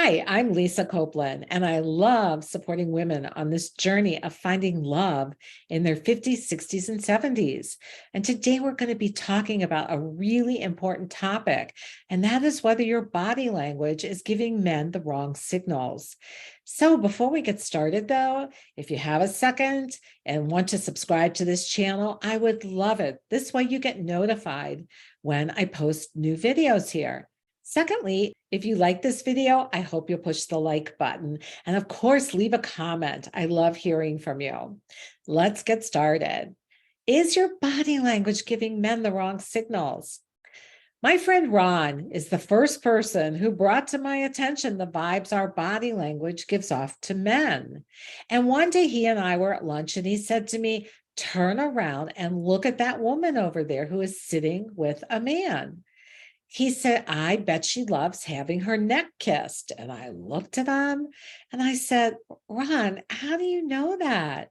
Hi, I'm Lisa Copeland, and I love supporting women on this journey of finding love in their 50s, 60s, and 70s. And today we're going to be talking about a really important topic, and that is whether your body language is giving men the wrong signals. So before we get started, though, if you have a second and want to subscribe to this channel, I would love it. This way you get notified when I post new videos here. Secondly, if you like this video, I hope you'll push the like button. And of course, leave a comment. I love hearing from you. Let's get started. Is your body language giving men the wrong signals? My friend Ron is the first person who brought to my attention the vibes our body language gives off to men. And one day he and I were at lunch and he said to me, "Turn around and look at that woman over there who is sitting with a man." He said, "I bet she loves having her neck kissed." And I looked at him and I said, "Ron, how do you know that?"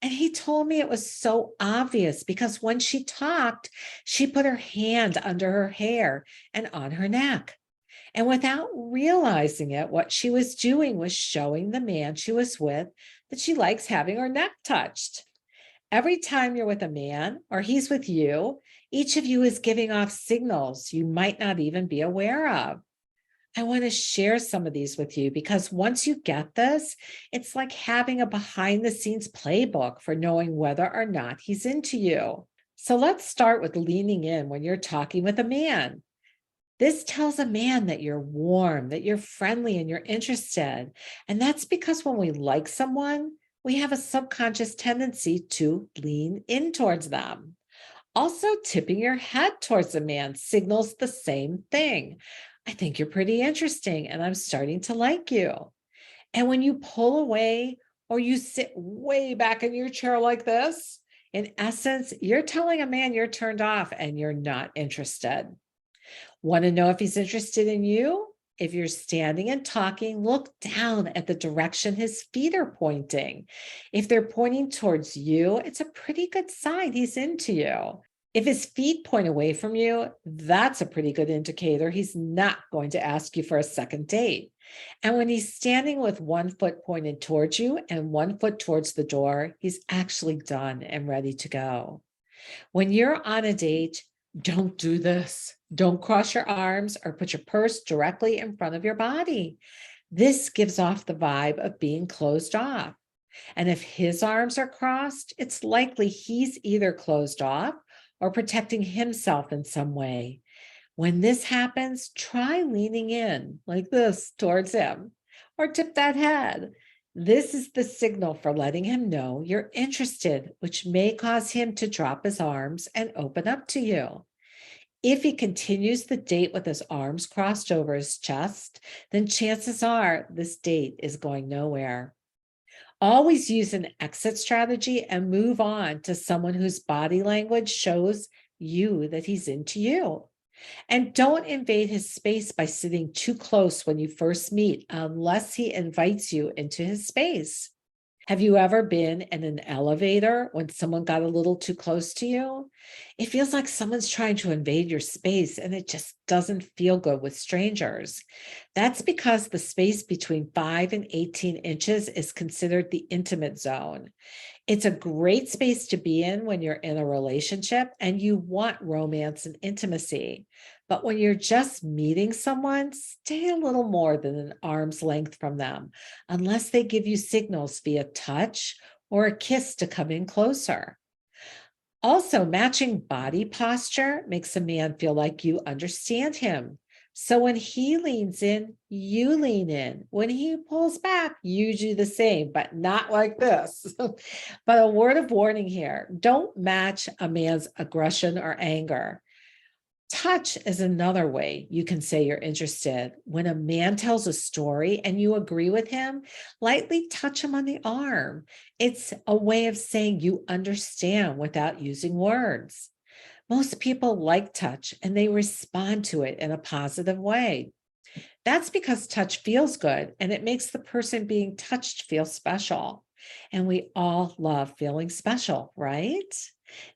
And he told me it was so obvious because when she talked, she put her hand under her hair and on her neck. And without realizing it, what she was doing was showing the man she was with that she likes having her neck touched. Every time you're with a man or he's with you, each of you is giving off signals you might not even be aware of. I want to share some of these with you because once you get this, it's like having a behind the scenes playbook for knowing whether or not he's into you. So let's start with leaning in when you're talking with a man. This tells a man that you're warm, that you're friendly, and you're interested. And that's because when we like someone, we have a subconscious tendency to lean in towards them. Also, tipping your head towards a man signals the same thing. I think you're pretty interesting and I'm starting to like you. And when you pull away or you sit way back in your chair like this, in essence, you're telling a man you're turned off and you're not interested. Want to know if he's interested in you? If you're standing and talking, look down at the direction his feet are pointing. If they're pointing towards you, it's a pretty good sign he's into you. If his feet point away from you, that's a pretty good indicator he's not going to ask you for a second date. And when he's standing with one foot pointed towards you and one foot towards the door, he's actually done and ready to go. When you're on a date, don't do this. Don't cross your arms or put your purse directly in front of your body. This gives off the vibe of being closed off. And if his arms are crossed, it's likely he's either closed off or protecting himself in some way. When this happens, try leaning in like this towards him or tip that head. This is the signal for letting him know you're interested, which may cause him to drop his arms and open up to you. If he continues the date with his arms crossed over his chest, then chances are this date is going nowhere. Always use an exit strategy and move on to someone whose body language shows you that he's into you. And don't invade his space by sitting too close when you first meet unless he invites you into his space. Have you ever been in an elevator when someone got a little too close to you? It feels like someone's trying to invade your space and it just doesn't feel good with strangers. That's because the space between 5 and 18 inches is considered the intimate zone. It's a great space to be in when you're in a relationship and you want romance and intimacy. But when you're just meeting someone, stay a little more than an arm's length from them, unless they give you signals via touch or a kiss to come in closer. Also, matching body posture makes a man feel like you understand him. So when he leans in, you lean in. When he pulls back, you do the same, but not like this. But a word of warning here, don't match a man's aggression or anger. Touch is another way you can say you're interested. When a man tells a story and you agree with him, lightly touch him on the arm. It's a way of saying you understand without using words. Most people like touch and they respond to it in a positive way. That's because touch feels good and it makes the person being touched feel special. And we all love feeling special, right?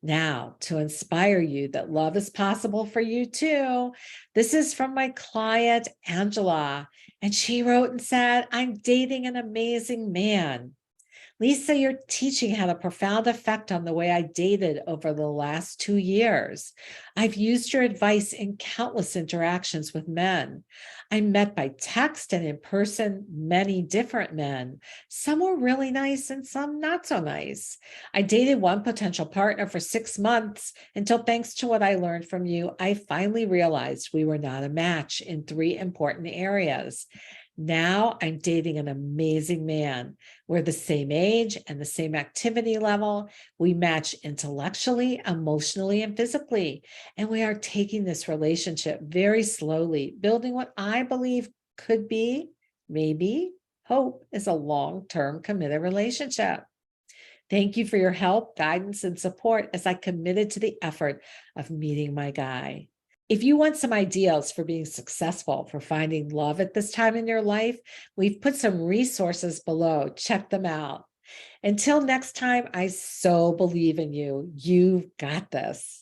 Now, to inspire you that love is possible for you too, this is from my client, Angela. And she wrote and said, I'm dating an amazing man. Lisa, your teaching had a profound effect on the way I dated over the last 2 years. I've used your advice in countless interactions with men. I met by text and in person many different men. Some were really nice and some not so nice. I dated one potential partner for 6 months until, thanks to what I learned from you, I finally realized we were not a match in 3 important areas. Now I'm dating an amazing man. We're the same age and the same activity level. We match intellectually, emotionally, and physically. And we are taking this relationship very slowly, building what I believe could be, maybe, hope is a long-term committed relationship. Thank you for your help, guidance, and support as I committed to the effort of meeting my guy. If you want some ideas for being successful for finding love at this time in your life, we've put some resources below. Check them out. Until next time, I so believe in you. You've got this.